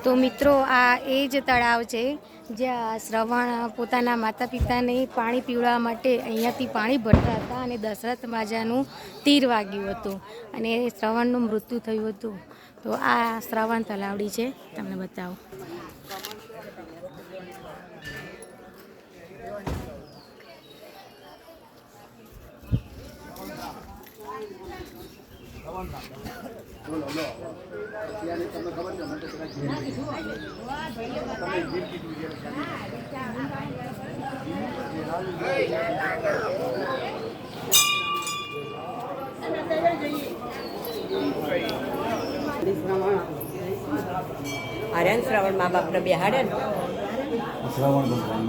તો મિત્રો આ એ જ તળાવ છે જ્યાં શ્રવણ પોતાના માતા પિતાને પાણી પીવડાવવા માટે અહીંયાથી પાણી ભરતા હતા અને દશરથ રાજાનું તીર વાગ્યું હતું અને શ્રવણનું મૃત્યુ થયું હતું. તો આ શ્રવણ તલાવડી છે, તમને બતાવું. આર્યન શ્રવણ મા બાપ ને બેહાડે ને શ્રવણ ભગવાન